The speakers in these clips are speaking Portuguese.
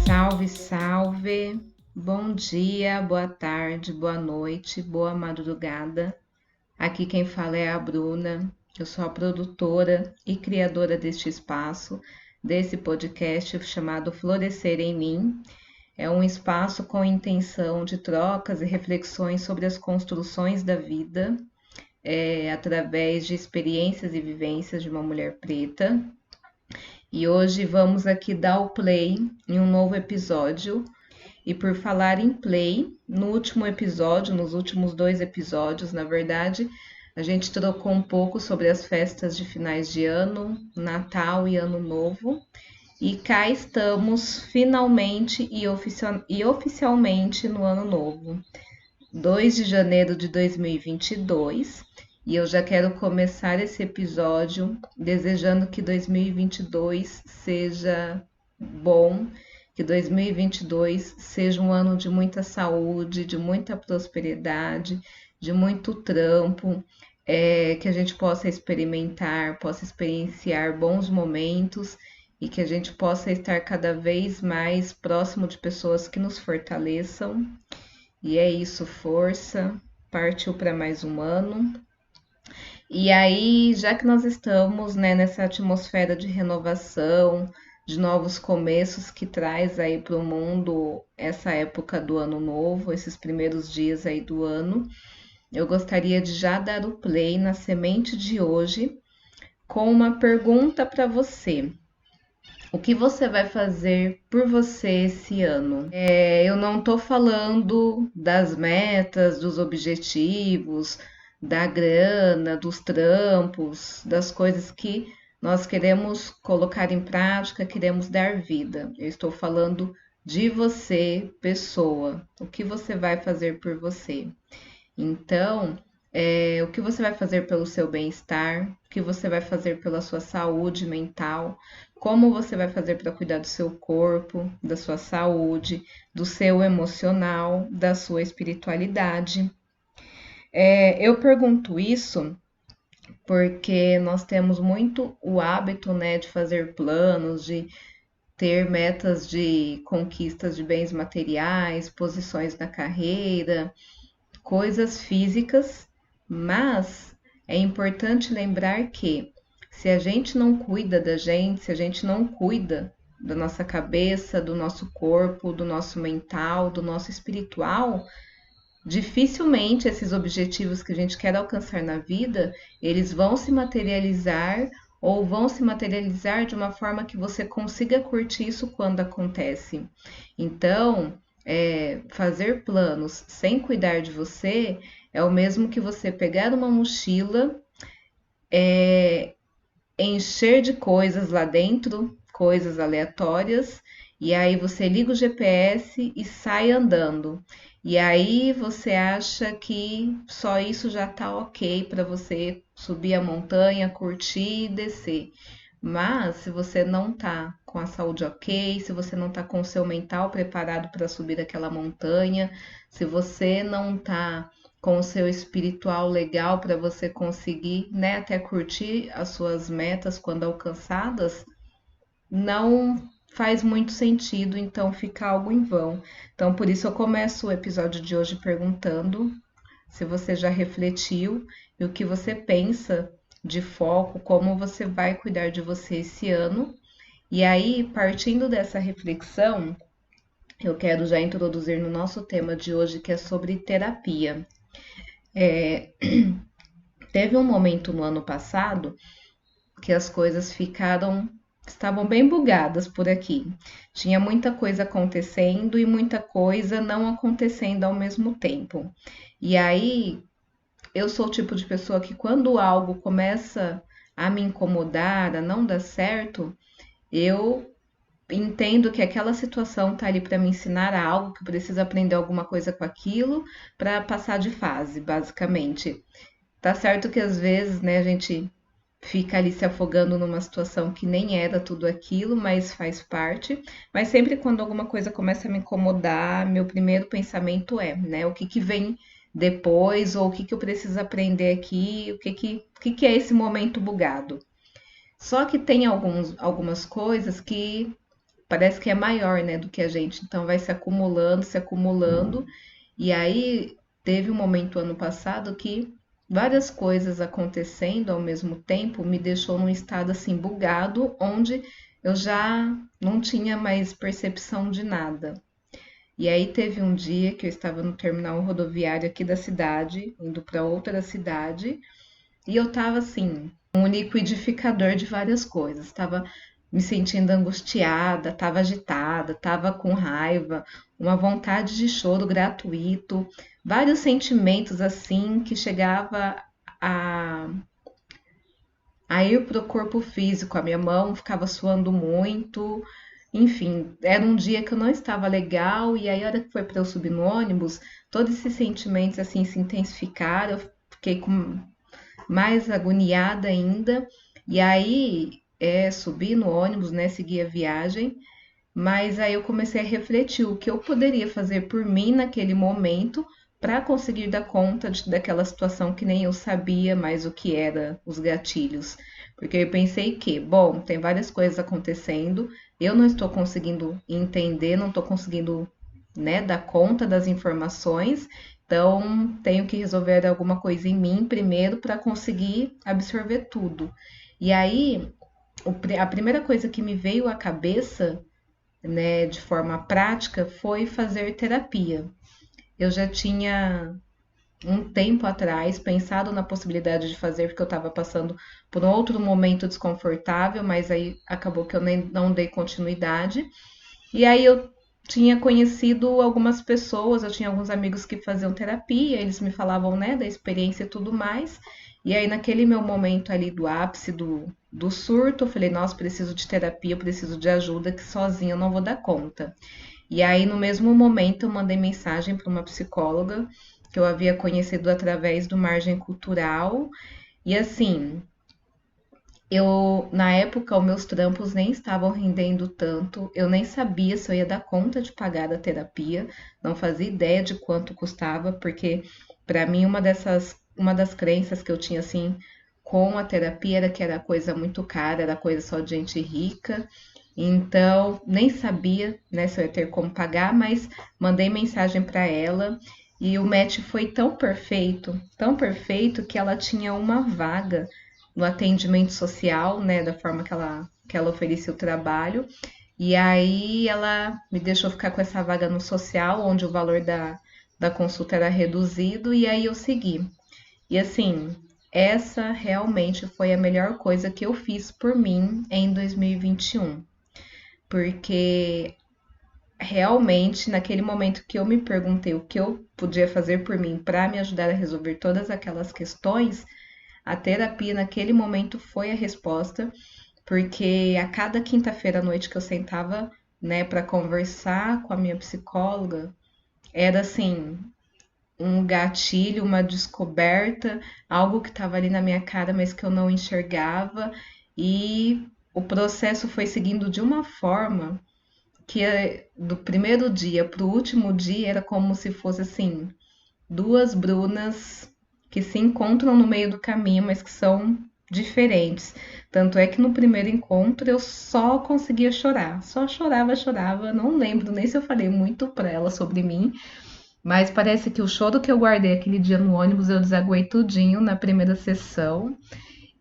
Salve, salve! Bom dia, boa tarde, boa noite, boa madrugada. Aqui quem fala é a Bruna. Eu sou a produtora e criadora deste espaço, desse podcast chamado Florescer em Mim. É um espaço com intenção de trocas e reflexões sobre as construções da vida, através de experiências e vivências de uma mulher preta. E hoje vamos aqui dar o play em um novo episódio. E por falar em play, no último episódio, nos últimos 2 episódios, na verdade, a gente trocou um pouco sobre as festas de finais de ano, Natal e Ano Novo. E cá estamos finalmente e oficialmente no Ano Novo, 2 de janeiro de 2022. E eu já quero começar esse episódio desejando que 2022 seja bom, que 2022 seja um ano de muita saúde, de muita prosperidade, de muito trampo, que a gente possa experienciar bons momentos e que a gente possa estar cada vez mais próximo de pessoas que nos fortaleçam. E é isso, força, partiu para mais um ano. E aí, já que nós estamos, né, nessa atmosfera de renovação, de novos começos que traz aí para o mundo essa época do ano novo, esses primeiros dias aí do ano, eu gostaria de já dar o play na semente de hoje com uma pergunta para você. O que você vai fazer por você esse ano? Eu não estou falando das metas, dos objetivos, da grana, dos trampos, das coisas que nós queremos colocar em prática, queremos dar vida. Eu estou falando de você, pessoa. O que você vai fazer por você? Então, o que você vai fazer pelo seu bem-estar, o que você vai fazer pela sua saúde mental, como você vai fazer para cuidar do seu corpo, da sua saúde, do seu emocional, da sua espiritualidade. Eu pergunto isso porque nós temos muito o hábito, né, de fazer planos, de ter metas de conquistas de bens materiais, posições na carreira, coisas físicas, mas é importante lembrar que se a gente não cuida da gente, se a gente não cuida da nossa cabeça, do nosso corpo, do nosso mental, do nosso espiritual, dificilmente esses objetivos que a gente quer alcançar na vida, eles vão se materializar ou vão se materializar de uma forma que você consiga curtir isso quando acontece. Então, fazer planos sem cuidar de você é o mesmo que você pegar uma mochila, encher de coisas lá dentro, coisas aleatórias, e aí você liga o GPS e sai andando. E aí você acha que só isso já tá ok para você subir a montanha, curtir e descer. Mas se você não tá com a saúde ok, se você não tá com o seu mental preparado para subir aquela montanha, se você não tá com o seu espiritual legal para você conseguir, né, até curtir as suas metas quando alcançadas, não faz muito sentido, então fica algo em vão. Então, por isso eu começo o episódio de hoje perguntando se você já refletiu e o que você pensa de foco, como você vai cuidar de você esse ano. E aí, partindo dessa reflexão, eu quero já introduzir no nosso tema de hoje, que é sobre terapia. Teve um momento no ano passado que as coisas estavam bem bugadas por aqui. Tinha muita coisa acontecendo e muita coisa não acontecendo ao mesmo tempo. E aí, eu sou o tipo de pessoa que quando algo começa a me incomodar, a não dar certo, eu entendo que aquela situação tá ali para me ensinar algo, que eu preciso aprender alguma coisa com aquilo para passar de fase, basicamente. Tá certo que às vezes, né, a gente fica ali se afogando numa situação que nem era tudo aquilo, mas faz parte. Mas sempre quando alguma coisa começa a me incomodar, meu primeiro pensamento é, né, o que que vem depois, ou o que que eu preciso aprender aqui, o que que é esse momento bugado. Só que tem algumas coisas que parece que é maior, né, do que a gente, então vai se acumulando, e aí teve um momento ano passado que várias coisas acontecendo ao mesmo tempo me deixou num estado assim bugado, onde eu já não tinha mais percepção de nada. E aí teve um dia que eu estava no terminal rodoviário aqui da cidade, indo para outra cidade, e eu tava assim, um liquidificador de várias coisas. Tava me sentindo angustiada, tava agitada, tava com raiva, uma vontade de choro gratuito, vários sentimentos assim que chegava a, a ir pro corpo físico. A minha mão ficava suando muito. Enfim, era um dia que eu não estava legal, e aí a hora que foi para eu subir no ônibus, todos esses sentimentos assim se intensificaram. Eu fiquei com mais agoniada ainda. E aí, subi no ônibus, né, segui a viagem, mas aí eu comecei a refletir o que eu poderia fazer por mim naquele momento para conseguir dar conta daquela situação que nem eu sabia mais o que era os gatilhos. Porque eu pensei que, bom, tem várias coisas acontecendo, eu não estou conseguindo entender, não estou conseguindo, né, dar conta das informações, então tenho que resolver alguma coisa em mim primeiro para conseguir absorver tudo. E aí, a primeira coisa que me veio à cabeça, né, de forma prática, foi fazer terapia. Eu já tinha um tempo atrás pensado na possibilidade de fazer, porque eu estava passando por um outro momento desconfortável, mas aí acabou que eu nem não dei continuidade. E aí eu tinha conhecido algumas pessoas, eu tinha alguns amigos que faziam terapia, eles me falavam, né, da experiência e tudo mais. E aí naquele meu momento ali do ápice do surto, eu falei, nossa, preciso de terapia, eu preciso de ajuda, que sozinha eu não vou dar conta. E aí no mesmo momento eu mandei mensagem para uma psicóloga que eu havia conhecido através do Margem Cultural. E assim, na época, os meus trampos nem estavam rendendo tanto, eu nem sabia se eu ia dar conta de pagar a terapia, não fazia ideia de quanto custava, porque para mim uma das crenças que eu tinha assim com a terapia era que era coisa muito cara, era coisa só de gente rica. Então, nem sabia, né, se eu ia ter como pagar, mas mandei mensagem para ela e o match foi tão perfeito que ela tinha uma vaga no atendimento social, né, da forma que ela oferecia o trabalho. E aí ela me deixou ficar com essa vaga no social, onde o valor da consulta era reduzido, e aí eu segui. E assim, essa realmente foi a melhor coisa que eu fiz por mim em 2021, porque realmente naquele momento que eu me perguntei o que eu podia fazer por mim para me ajudar a resolver todas aquelas questões, a terapia naquele momento foi a resposta, porque a cada quinta-feira à noite que eu sentava, né, para conversar com a minha psicóloga, era assim, um gatilho, uma descoberta, algo que estava ali na minha cara, mas que eu não enxergava, e o processo foi seguindo de uma forma que do primeiro dia para o último dia era como se fosse assim, duas Brunas que se encontram no meio do caminho, mas que são diferentes. Tanto é que no primeiro encontro eu só conseguia chorar, só chorava, chorava. Não lembro nem se eu falei muito para ela sobre mim, mas parece que o choro que eu guardei aquele dia no ônibus eu desaguei tudinho na primeira sessão.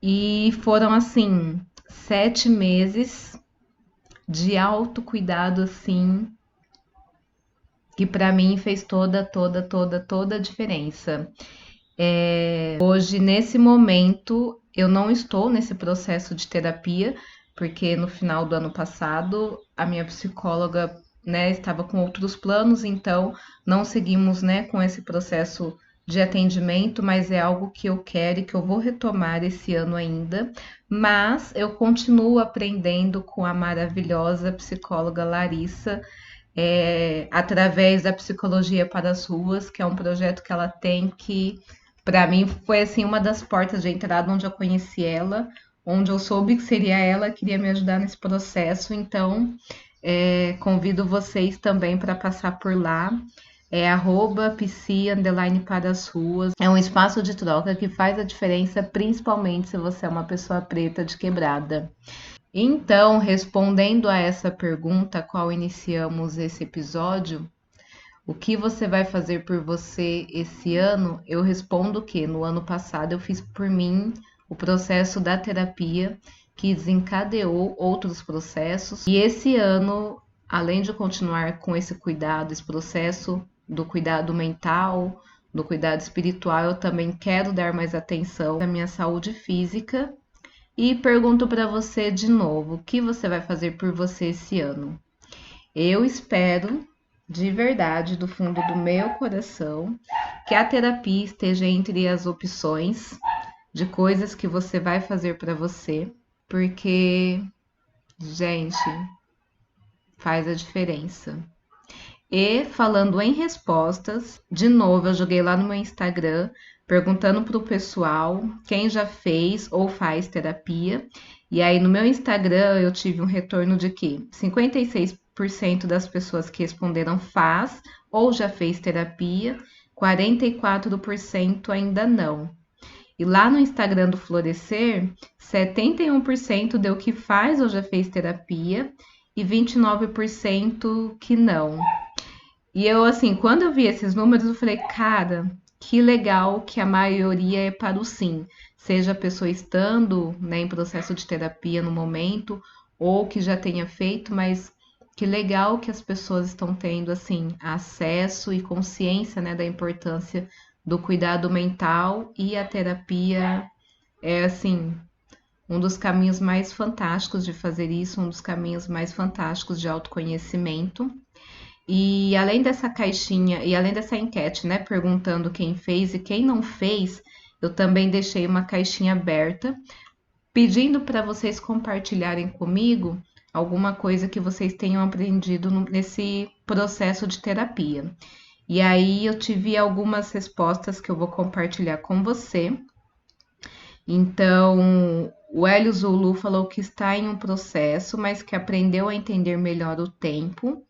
E foram assim, 7 meses de autocuidado, assim, que para mim fez toda a diferença. Hoje, nesse momento, eu não estou nesse processo de terapia, porque no final do ano passado a minha psicóloga, né, estava com outros planos, então não seguimos, né, com esse processo de atendimento, mas é algo que eu quero e que eu vou retomar esse ano ainda. Mas eu continuo aprendendo com a maravilhosa psicóloga Larissa, através da Psicologia para as Ruas, que é um projeto que ela tem que para mim foi assim uma das portas de entrada onde eu conheci ela, onde eu soube que seria ela que iria me ajudar nesse processo, então convido vocês também para passar por lá. É @psi_para as ruas. É um espaço de troca que faz a diferença, principalmente se você é uma pessoa preta de quebrada. Então, respondendo a essa pergunta, a qual iniciamos esse episódio, o que você vai fazer por você esse ano? Eu respondo que no ano passado eu fiz por mim o processo da terapia, que desencadeou outros processos. E esse ano, além de continuar com esse cuidado, esse processo do cuidado mental, do cuidado espiritual, eu também quero dar mais atenção à minha saúde física. E pergunto para você de novo, o que você vai fazer por você esse ano? Eu espero, de verdade, do fundo do meu coração, que a terapia esteja entre as opções de coisas que você vai fazer para você, porque, gente, faz a diferença. E falando em respostas, de novo eu joguei lá no meu Instagram perguntando pro pessoal quem já fez ou faz terapia. E aí no meu Instagram eu tive um retorno de que 56% das pessoas que responderam faz ou já fez terapia, 44% ainda não. E lá no Instagram do Florescer, 71% deu que faz ou já fez terapia e 29% que não. E eu, assim, quando eu vi esses números, eu falei, cara, que legal que a maioria é para o sim. Seja a pessoa estando, né, em processo de terapia no momento, ou que já tenha feito, mas que legal que as pessoas estão tendo, assim, acesso e consciência, né, da importância do cuidado mental, e a terapia é, assim, um dos caminhos mais fantásticos de fazer isso, um dos caminhos mais fantásticos de autoconhecimento. E além dessa caixinha, e além dessa enquete, né, perguntando quem fez e quem não fez, eu também deixei uma caixinha aberta, pedindo para vocês compartilharem comigo alguma coisa que vocês tenham aprendido nesse processo de terapia. E aí eu tive algumas respostas que eu vou compartilhar com você. Então, o Hélio Zulu falou que está em um processo, mas que aprendeu a entender melhor o tempo.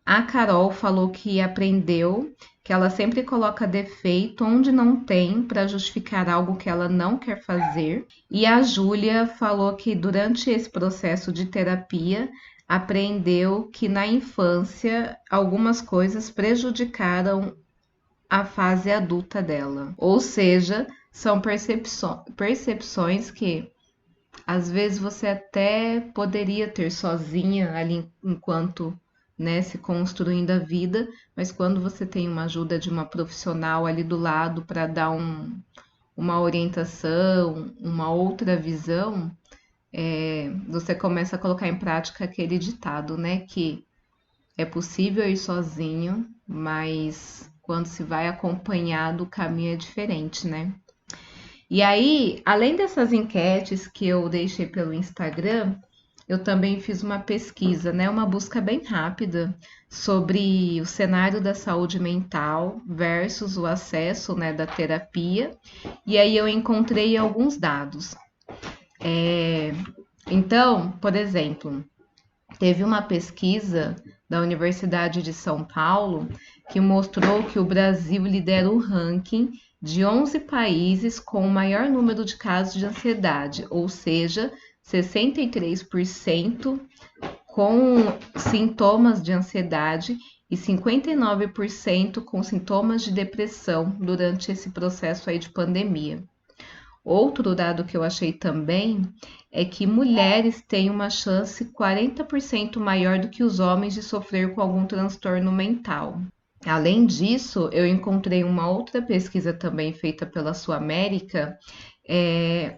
A Carol falou que aprendeu que ela sempre coloca defeito onde não tem para justificar algo que ela não quer fazer. E a Júlia falou que durante esse processo de terapia aprendeu que na infância algumas coisas prejudicaram a fase adulta dela. Ou seja, são percepções que às vezes você até poderia ter sozinha ali enquanto, né, se construindo a vida, mas quando você tem uma ajuda de uma profissional ali do lado para dar uma orientação, uma outra visão, você começa a colocar em prática aquele ditado, né, que é possível ir sozinho, mas quando se vai acompanhado, o caminho é diferente, né? E aí, além dessas enquetes que eu deixei pelo Instagram, eu também fiz uma pesquisa, né, uma busca bem rápida sobre o cenário da saúde mental versus o acesso, né, da terapia. E aí eu encontrei alguns dados. Então, por exemplo, teve uma pesquisa da Universidade de São Paulo que mostrou que o Brasil lidera o ranking de 11 países com o maior número de casos de ansiedade, ou seja, 63% com sintomas de ansiedade e 59% com sintomas de depressão durante esse processo aí de pandemia. Outro dado que eu achei também é que mulheres têm uma chance 40% maior do que os homens de sofrer com algum transtorno mental. Além disso, eu encontrei uma outra pesquisa também feita pela Suamérica,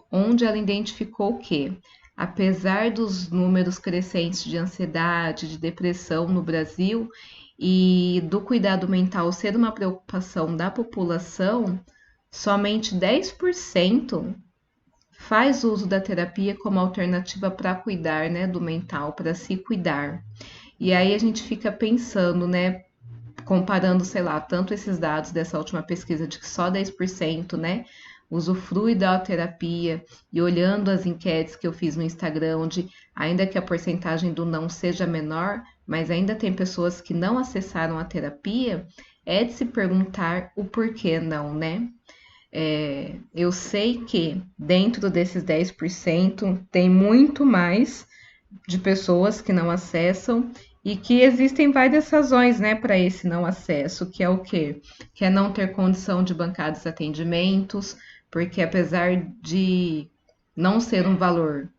onde ela identificou que, apesar dos números crescentes de ansiedade, de depressão no Brasil e do cuidado mental ser uma preocupação da população, somente 10% faz uso da terapia como alternativa para cuidar, né, do mental, para se cuidar. E aí a gente fica pensando, né, comparando, sei lá, tanto esses dados dessa última pesquisa de que só 10%, né, usufrui da terapia e olhando as enquetes que eu fiz no Instagram, onde ainda que a porcentagem do não seja menor, mas ainda tem pessoas que não acessaram a terapia, é de se perguntar o porquê não, né? Eu sei que dentro desses 10% tem muito mais de pessoas que não acessam e que existem várias razões, né, para esse não acesso, que é o quê? Que é não ter condição de bancar os atendimentos, porque apesar de não ser um valor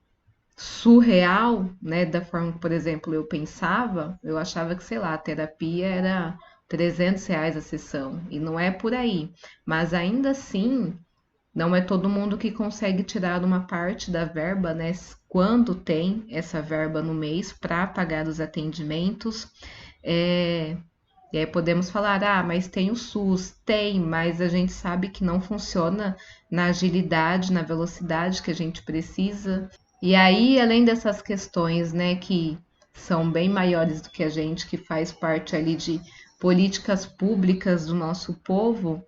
surreal, né, da forma que, por exemplo, eu pensava, eu achava que, sei lá, a terapia era R$ 300 a sessão, e não é por aí. Mas ainda assim, não é todo mundo que consegue tirar uma parte da verba, né? Quando tem essa verba no mês para pagar os atendimentos. É, E aí podemos falar, mas tem o SUS, tem, mas a gente sabe que não funciona na agilidade, na velocidade que a gente precisa. E aí, além dessas questões, né, que são bem maiores do que a gente, que faz parte ali de políticas públicas do nosso povo,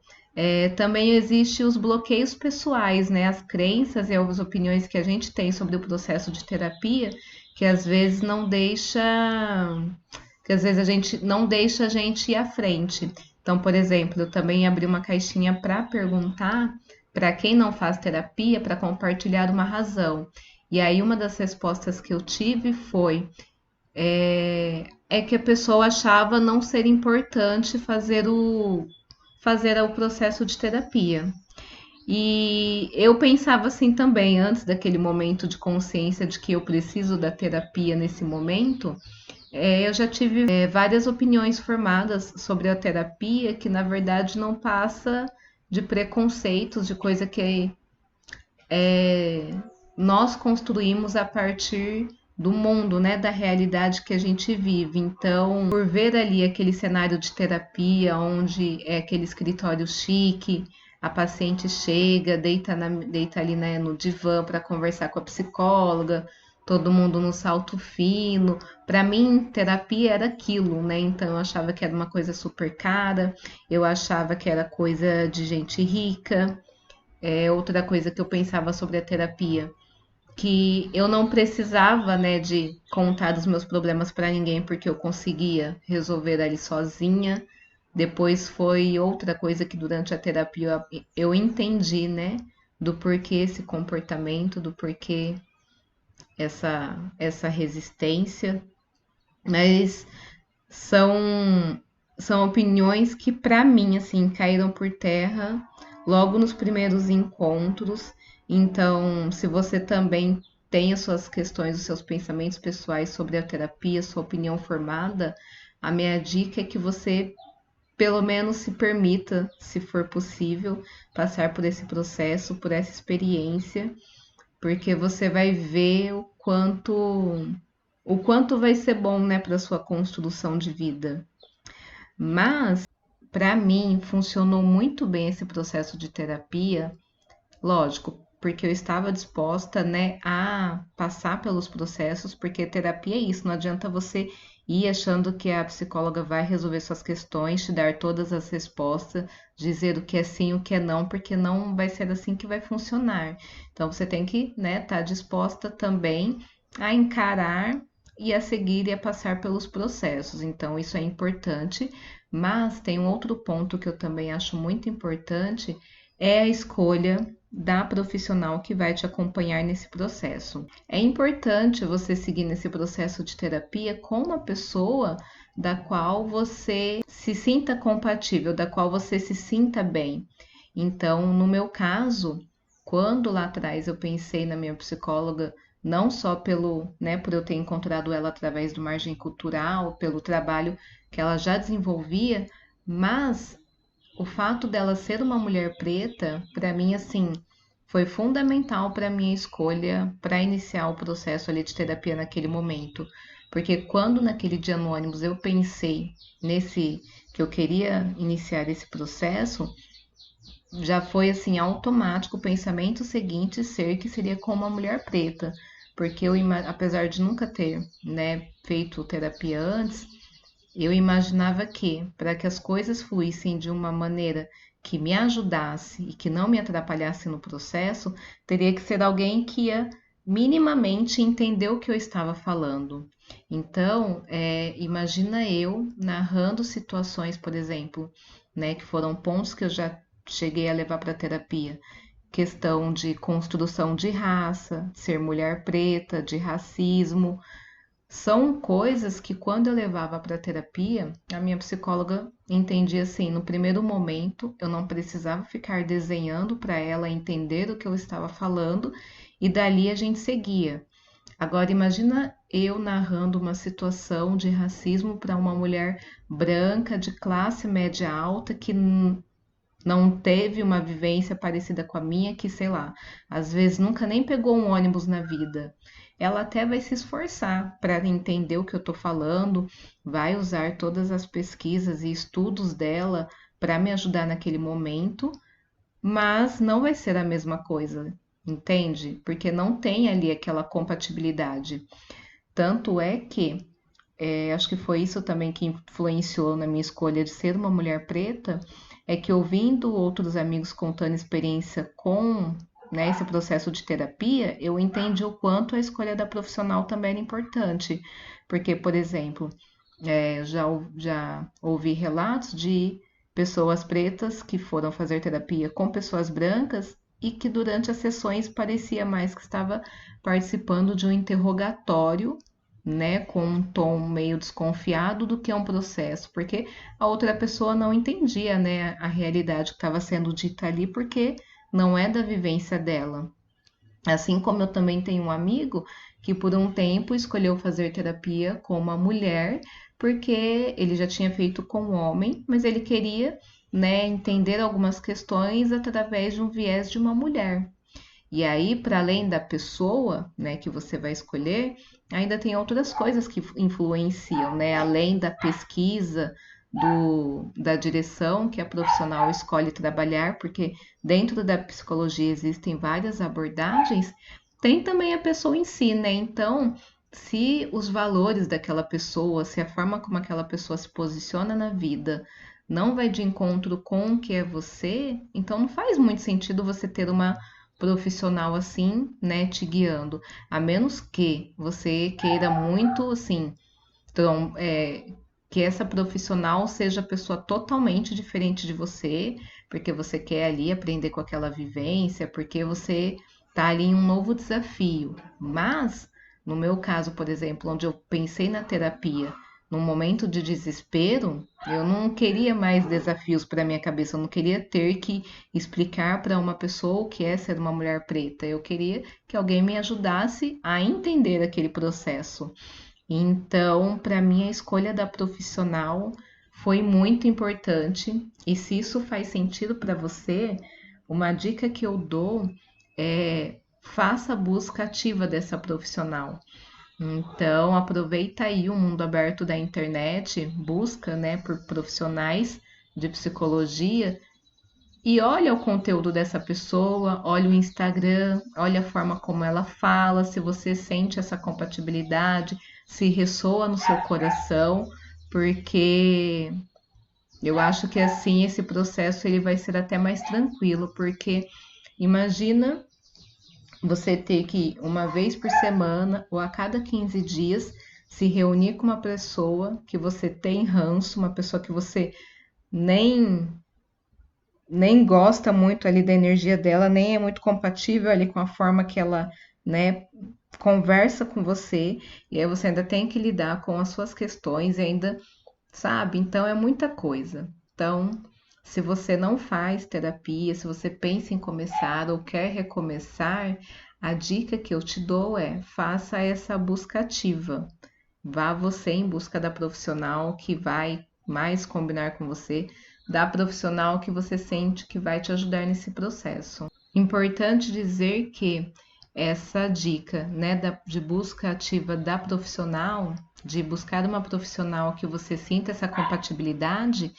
também existe os bloqueios pessoais, né, as crenças e as opiniões que a gente tem sobre o processo de terapia, que às vezes não deixa, que às vezes a gente não deixa a gente ir à frente. Então, por exemplo, eu também abri uma caixinha para perguntar para quem não faz terapia, para compartilhar uma razão. E aí uma das respostas que eu tive foi que a pessoa achava não ser importante fazer o processo de terapia. E eu pensava assim também, antes daquele momento de consciência de que eu preciso da terapia nesse momento, eu já tive várias opiniões formadas sobre a terapia que na verdade não passa de preconceitos, de coisa que nós construímos a partir do mundo, né, da realidade que a gente vive. Então, por ver ali aquele cenário de terapia, onde é aquele escritório chique, a paciente chega, deita ali, né, no divã para conversar com a psicóloga, todo mundo no salto fino. Para mim, terapia era aquilo, né? Então, eu achava que era uma coisa super cara, eu achava que era coisa de gente rica. Outra coisa que eu pensava sobre a terapia, que eu não precisava, né, de contar os meus problemas para ninguém porque eu conseguia resolver ali sozinha. Depois foi outra coisa que durante a terapia eu entendi, né, do porquê esse comportamento, do porquê essa resistência, mas são são opiniões que para mim assim caíram por terra logo nos primeiros encontros. Então, se você também tem as suas questões, os seus pensamentos pessoais sobre a terapia, sua opinião formada, a minha dica é que você pelo menos se permita, se for possível, passar por esse processo, por essa experiência, porque você vai ver o quanto vai ser bom, né, para sua construção de vida. Mas, para mim, funcionou muito bem esse processo de terapia, lógico, porque eu estava disposta, né, a passar pelos processos, porque terapia é isso, não adianta você ir achando que a psicóloga vai resolver suas questões, te dar todas as respostas, dizer o que é sim, o que é não, porque não vai ser assim que vai funcionar. Então você tem que, né, estar disposta também a encarar e a seguir e a passar pelos processos. Então isso é importante, mas tem um outro ponto que eu também acho muito importante, é a escolha da profissional que vai te acompanhar nesse processo. É importante você seguir nesse processo de terapia com uma pessoa da qual você se sinta compatível, da qual você se sinta bem. Então, no meu caso, quando lá atrás eu pensei na minha psicóloga, não só por eu ter encontrado ela através do Margem Cultural, pelo trabalho que ela já desenvolvia, mas o fato dela ser uma mulher preta, para mim, assim, foi fundamental para minha escolha para iniciar o processo ali de terapia naquele momento. Porque quando naquele dia no ônibus eu pensei nesse que eu queria iniciar esse processo, já foi assim automático o pensamento seguinte ser que seria com uma mulher preta, porque apesar de nunca ter, né, feito terapia antes, eu imaginava que, para que as coisas fluíssem de uma maneira que me ajudasse e que não me atrapalhasse no processo, teria que ser alguém que ia minimamente entender o que eu estava falando. Então, imagina eu narrando situações, por exemplo, né, que foram pontos que eu já cheguei a levar para terapia, questão de construção de raça, ser mulher preta, de racismo, são coisas que quando eu levava para terapia, a minha psicóloga entendia assim, no primeiro momento, eu não precisava ficar desenhando para ela entender o que eu estava falando e dali a gente seguia. Agora imagina eu narrando uma situação de racismo para uma mulher branca de classe média alta que não teve uma vivência parecida com a minha, que sei lá, às vezes nunca nem pegou um ônibus na vida. Ela até vai se esforçar para entender o que eu estou falando, vai usar todas as pesquisas e estudos dela para me ajudar naquele momento, mas não vai ser a mesma coisa, entende? Porque não tem ali aquela compatibilidade. Tanto é que acho que foi isso também que influenciou na minha escolha de ser uma mulher preta, é que ouvindo outros amigos contando experiência com, né, esse processo de terapia, eu entendi o quanto a escolha da profissional também era importante. Porque, por exemplo, já ouvi relatos de pessoas pretas que foram fazer terapia com pessoas brancas e que durante as sessões parecia mais que estava participando de um interrogatório, né, com um tom meio desconfiado do que é um processo, porque a outra pessoa não entendia, né, a realidade que estava sendo dita ali, porque não é da vivência dela. Assim como eu também tenho um amigo que por um tempo escolheu fazer terapia com uma mulher, porque ele já tinha feito com um homem, mas ele queria, né, entender algumas questões através de um viés de uma mulher. E aí, para além da pessoa, né, que você vai escolher, ainda tem outras coisas que influenciam, né? Além da pesquisa, da direção que a profissional escolhe trabalhar, porque dentro da psicologia existem várias abordagens, tem também a pessoa em si, né? Então, se os valores daquela pessoa, se a forma como aquela pessoa se posiciona na vida não vai de encontro com o que é você, então não faz muito sentido você ter uma profissional assim, né, te guiando, a menos que você queira muito, assim, que essa profissional seja pessoa totalmente diferente de você, porque você quer ali aprender com aquela vivência, porque você tá ali em um novo desafio. Mas, no meu caso, por exemplo, onde eu pensei na terapia num momento de desespero, eu não queria mais desafios para minha cabeça, eu não queria ter que explicar para uma pessoa o que é ser uma mulher preta. Eu queria que alguém me ajudasse a entender aquele processo. Então, para mim, a escolha da profissional foi muito importante. E se isso faz sentido para você, uma dica que eu dou é faça a busca ativa dessa profissional. Então, aproveita aí o mundo aberto da internet, busca, né, por profissionais de psicologia e olha o conteúdo dessa pessoa, olha o Instagram, olha a forma como ela fala, se você sente essa compatibilidade, se ressoa no seu coração, porque eu acho que assim esse processo ele vai ser até mais tranquilo, porque imagina você ter que uma vez por semana ou a cada 15 dias se reunir com uma pessoa que você tem ranço, uma pessoa que você nem nem gosta muito ali da energia dela, nem é muito compatível ali com a forma que ela, né, conversa com você, e aí você ainda tem que lidar com as suas questões e ainda, sabe? Então é muita coisa. Então, se você não faz terapia, se você pensa em começar ou quer recomeçar, a dica que eu te dou é: faça essa busca ativa. Vá você em busca da profissional que vai mais combinar com você, da profissional que você sente que vai te ajudar nesse processo. Importante dizer que essa dica, né, de busca ativa da profissional, de buscar uma profissional que você sinta essa compatibilidade,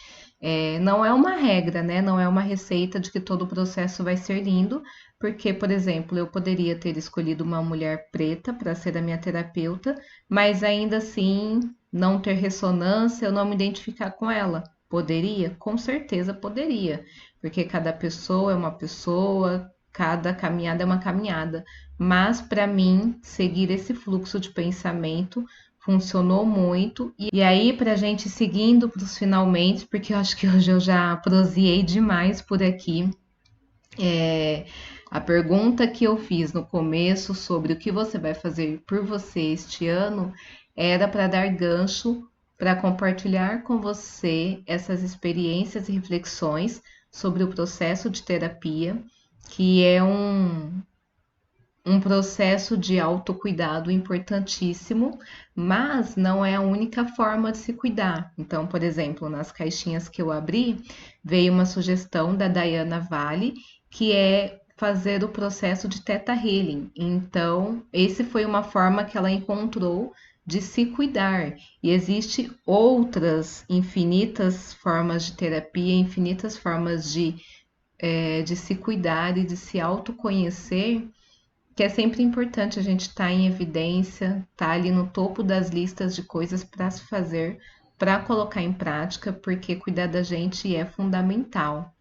não é uma regra, né? Não é uma receita de que todo o processo vai ser lindo, porque, por exemplo, eu poderia ter escolhido uma mulher preta para ser a minha terapeuta, mas ainda assim não ter ressonância, eu não me identificar com ela. Poderia? Com certeza poderia, porque cada pessoa é uma pessoa, cada caminhada é uma caminhada. Mas para mim, seguir esse fluxo de pensamento funcionou muito. E aí, para a gente seguindo para os finalmente, porque eu acho que hoje eu já proseei demais por aqui. A pergunta que eu fiz no começo sobre o que você vai fazer por você este ano era para dar gancho para compartilhar com você essas experiências e reflexões sobre o processo de terapia, que é um processo de autocuidado importantíssimo, mas não é a única forma de se cuidar. Então, por exemplo, nas caixinhas que eu abri, veio uma sugestão da Diana Vale, que é fazer o processo de Theta Healing. Então, esse foi uma forma que ela encontrou de se cuidar. E existe outras infinitas formas de terapia, infinitas formas de se cuidar e de se autoconhecer, que é sempre importante a gente estar em evidência, estar ali no topo das listas de coisas para se fazer, para colocar em prática, porque cuidar da gente é fundamental.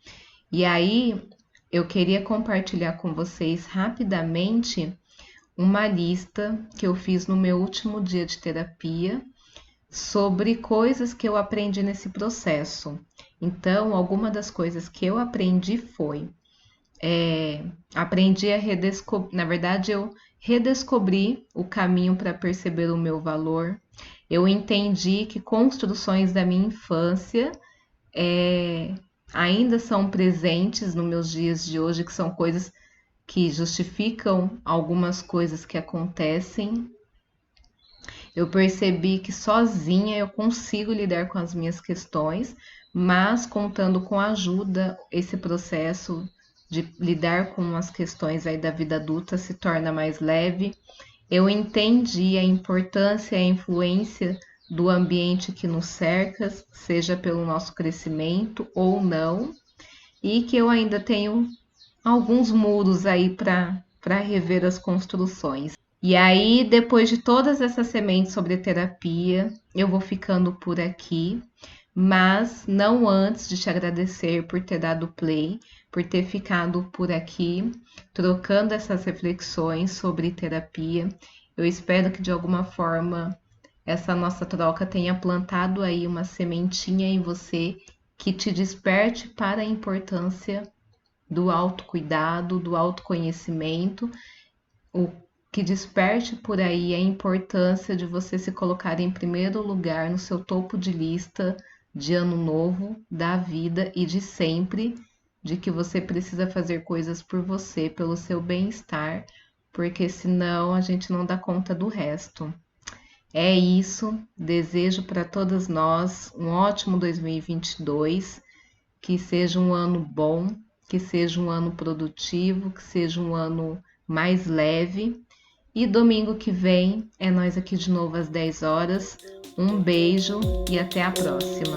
E aí, eu queria compartilhar com vocês rapidamente uma lista que eu fiz no meu último dia de terapia sobre coisas que eu aprendi nesse processo. Então, alguma das coisas que eu aprendi foi aprendi a redescobrir, na verdade, eu redescobri o caminho para perceber o meu valor. Eu entendi que construções da minha infância ainda são presentes nos meus dias de hoje, que são coisas que justificam algumas coisas que acontecem. Eu percebi que sozinha eu consigo lidar com as minhas questões, mas contando com a ajuda, esse processo de lidar com as questões aí da vida adulta se torna mais leve. Eu entendi a importância e a influência do ambiente que nos cerca, seja pelo nosso crescimento ou não, e que eu ainda tenho alguns muros aí para rever as construções. E aí, depois de todas essas sementes sobre terapia, eu vou ficando por aqui, mas não antes de te agradecer por ter dado play, por ter ficado por aqui, trocando essas reflexões sobre terapia. Eu espero que de alguma forma essa nossa troca tenha plantado aí uma sementinha em você que te desperte para a importância do autocuidado, do autoconhecimento, o que desperte por aí a importância de você se colocar em primeiro lugar no seu topo de lista de ano novo, da vida e de sempre, de que você precisa fazer coisas por você, pelo seu bem-estar, porque senão a gente não dá conta do resto. É isso, desejo para todas nós um ótimo 2022, que seja um ano bom, que seja um ano produtivo, que seja um ano mais leve. E domingo que vem é nós aqui de novo às 10 horas. Um beijo e até a próxima.